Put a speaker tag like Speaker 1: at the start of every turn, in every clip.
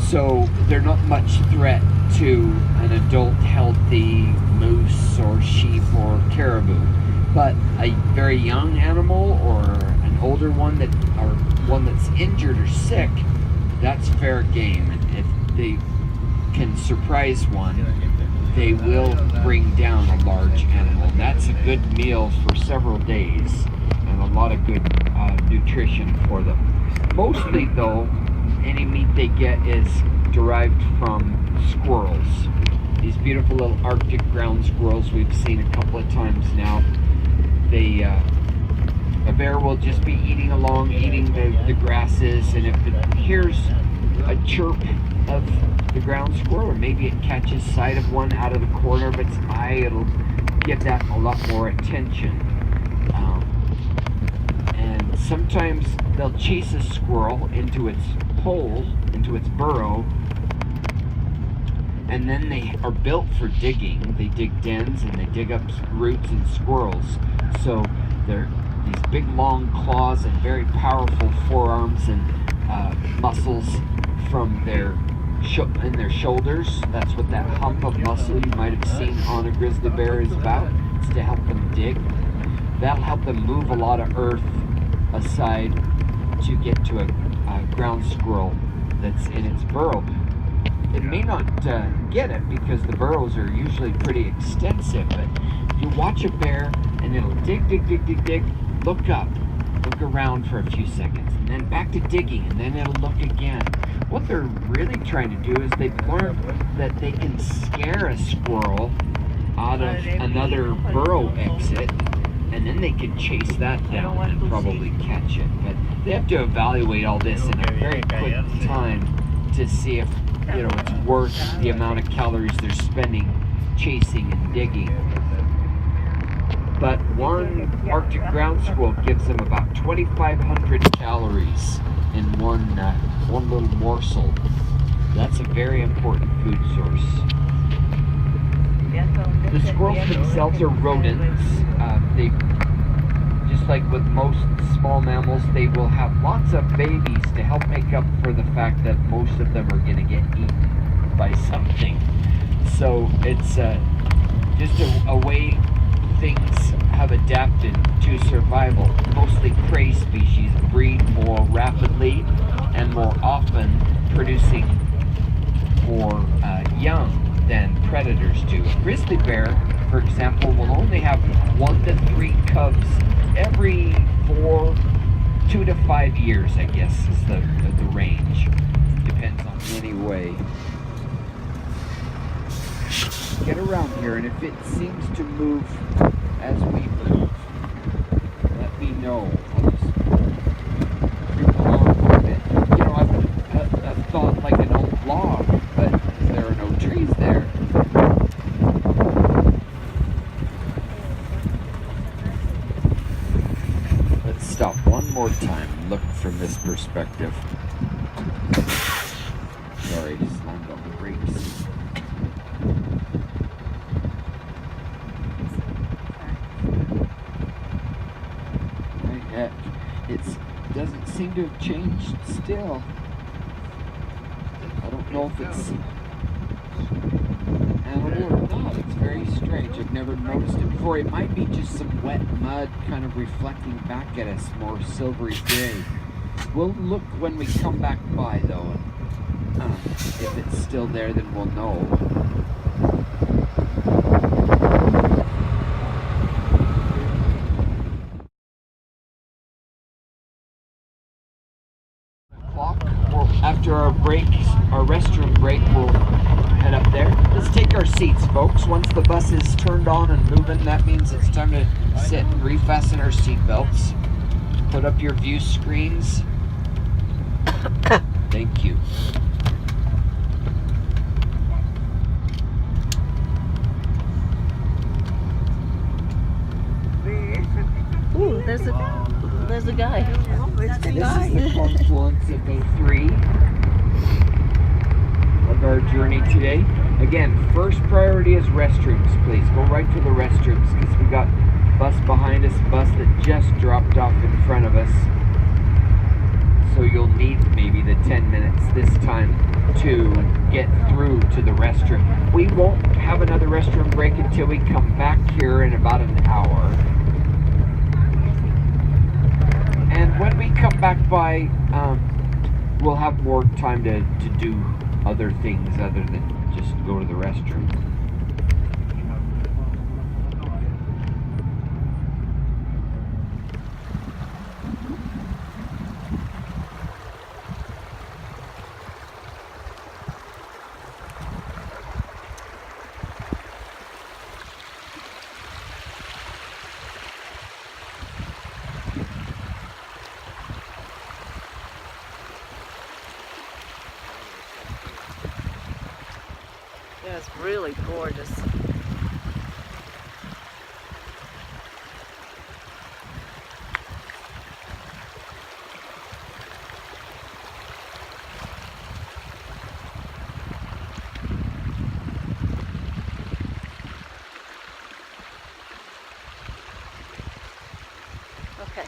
Speaker 1: So they're not much threat to an adult healthy moose or sheep or caribou. But a very young animal or an older one that or one that's injured or sick, that's fair game. And if they can surprise one, they will bring down a large animal. And that's a good meal for several days and a lot of good nutrition for them. Mostly, though, any meat they get is derived from squirrels. These beautiful little Arctic ground squirrels we've seen a couple of times now. A bear will just be eating along, eating the grasses, and if it hears a chirp of the ground squirrel, or maybe it catches sight of one out of the corner of its eye, it'll give that a lot more attention. And sometimes they'll chase a squirrel into its hole, into its burrow, and then they are built for digging. They dig dens and they dig up roots and squirrels. So they're these big long claws and very powerful forearms and muscles from their shoulders. That's what that hump of muscle you might have seen on a grizzly bear is about. It's to help them dig. That'll help them move a lot of earth aside to get to a ground squirrel that's in its burrow. It may not get it because the burrows are usually pretty extensive, but you watch a bear and it'll dig, look up, look around for a few seconds, and then back to digging, and then it'll look again. What they're really trying to do is they've learned that they can scare a squirrel out of another burrow exit, and then they can chase that down and probably catch it. But they have to evaluate all this in a very quick time to see if it's worth the amount of calories they're spending chasing and digging. But one Arctic ground squirrel gives them about 2,500 calories in one little morsel. That's a very important food source. The squirrels themselves are rodents. They, just like with most small mammals, they will have lots of babies to help make up for the fact that most of them are going to get eaten by something. So it's just a way things have adapted to survival. Mostly prey species breed more rapidly and more often, producing more young than predators do. A grizzly bear, for example, will only have 1 to 3 cubs every 2 to 5 years, I guess, is the range. Depends on any way. Get around here, and if it seems to move as we move, let me know. I'll just creep along a bit. I've thought like an old log, but there are no trees there. Let's stop one more time and look from this perspective. Sorry, slammed on the brakes. It doesn't seem to have changed still. I don't know if it's animal or not. It's very strange. I've never noticed it before. It might be just some wet mud kind of reflecting back at us, more silvery gray. We'll look when we come back by, though. If it's still there, then we'll know. After our restroom break, we'll head up there. Let's take our seats, folks. Once the bus is turned on and moving, that means it's time to sit and refasten our seat belts. Put up your view screens. Thank you.
Speaker 2: Ooh, there's a guy.
Speaker 1: This is the confluence of the 3 of our journey today. Again, first priority is restrooms, please. Go right for the restrooms because we got a bus behind us, a bus that just dropped off in front of us. so you'll need maybe the 10 minutes this time to get through to the restroom. We won't have another restroom break until we come back here in about an hour. And when we come back by, we'll have more time to do other things other than just go to the restroom.
Speaker 2: Yeah, it's really gorgeous. Okay,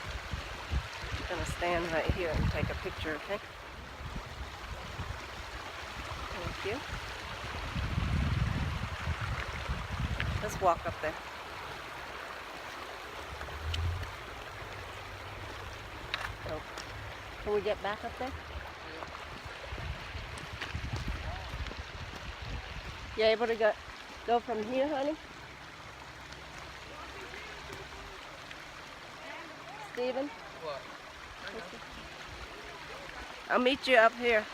Speaker 2: I'm gonna stand right here and take a picture, okay? Thank you. Let's walk up there. Oh. Can we get back up there? You able to go from here, honey? Steven?
Speaker 3: What?
Speaker 2: I'll meet you up here.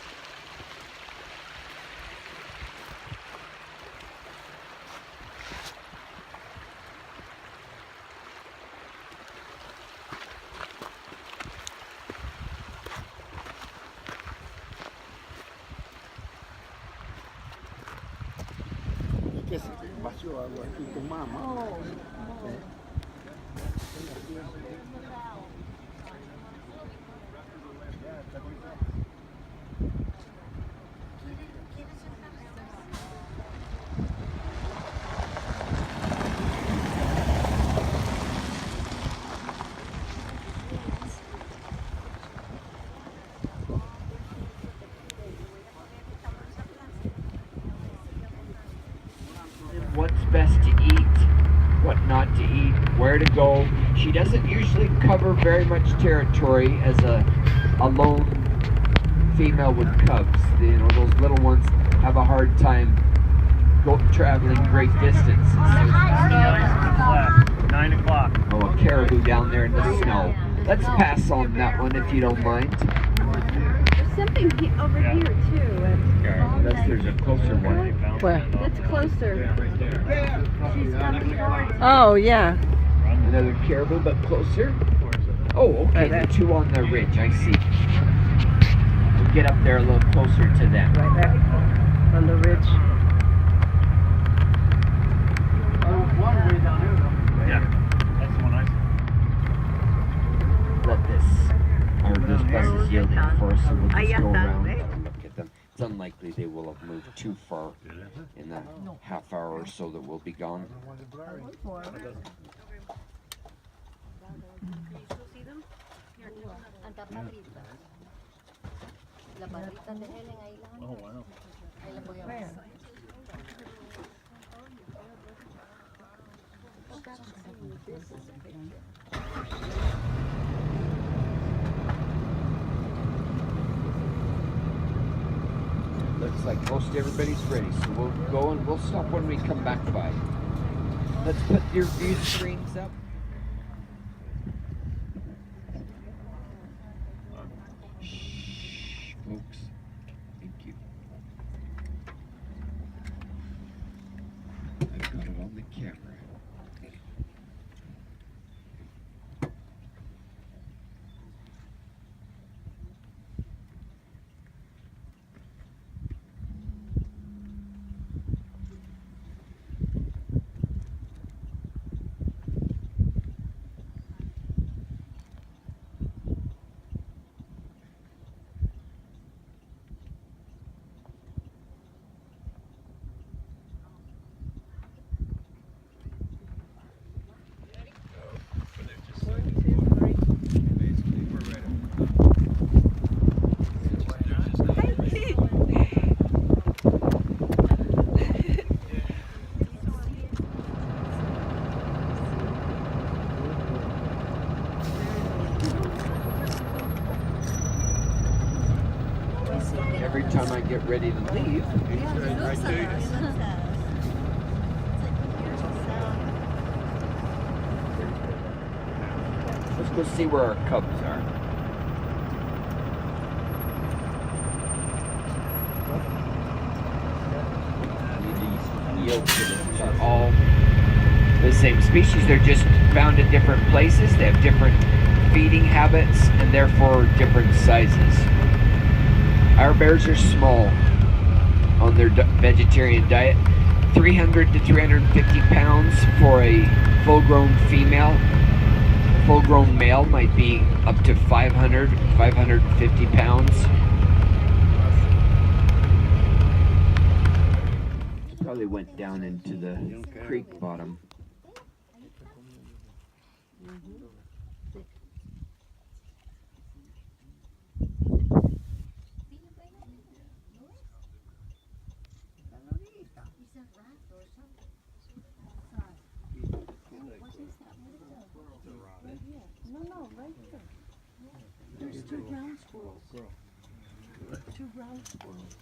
Speaker 3: Que se vació agua aquí con mamá.
Speaker 1: What's best to eat, what not to eat, where to go. She doesn't usually cover very much territory as a lone female with cubs. You know, those little ones have a hard time traveling great distances.
Speaker 4: 9 o'clock.
Speaker 1: Oh, a caribou down there in the snow. Let's pass on that one if you don't mind.
Speaker 5: There's something over here too.
Speaker 1: Unless there's a closer one.
Speaker 2: Where?
Speaker 5: It's closer. She's got the cards.
Speaker 2: Oh, yeah.
Speaker 1: Another caribou, but closer. Oh, okay, the two on the ridge, I see. We'll get up there a little closer to them.
Speaker 2: Right there on the ridge.
Speaker 4: One way down there though. Yeah. That's the one I see.
Speaker 1: Let this bus is yielding for us, so we'll just go around and look at them. It's unlikely they will have moved too far in the half hour or so that we'll be gone.
Speaker 4: Oh, wow.
Speaker 1: Looks like most everybody's ready, so we'll go and we'll stop when we come back by. Let's put your view screens up. Shh, folks. Thank you. I've got it on the camera. might get ready to leave.
Speaker 3: Right there.
Speaker 1: Let's go see where our cubs are. These yolks are all the same species. They're just found in different places. They have different feeding habits and therefore different sizes. Our bears are small on their vegetarian diet. 300 to 350 pounds for a full-grown female. Full-grown male might be up to 500, 550 pounds. Probably went down into the creek bottom.
Speaker 6: No, right here. There's 2 ground squirrels. 2 ground squirrels.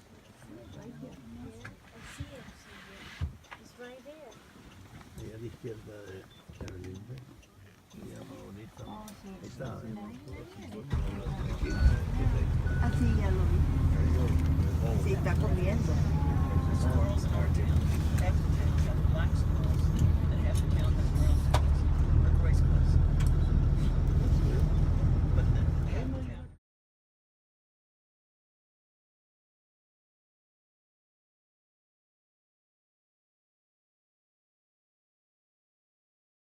Speaker 6: Right here.
Speaker 7: I see it. It's right there.
Speaker 3: Ahí a la izquierda de Carolina. Se llama bonito. Ahí está.
Speaker 6: Así ya lo vi. Sí, está comiendo.
Speaker 2: Squirrels are too. Okay.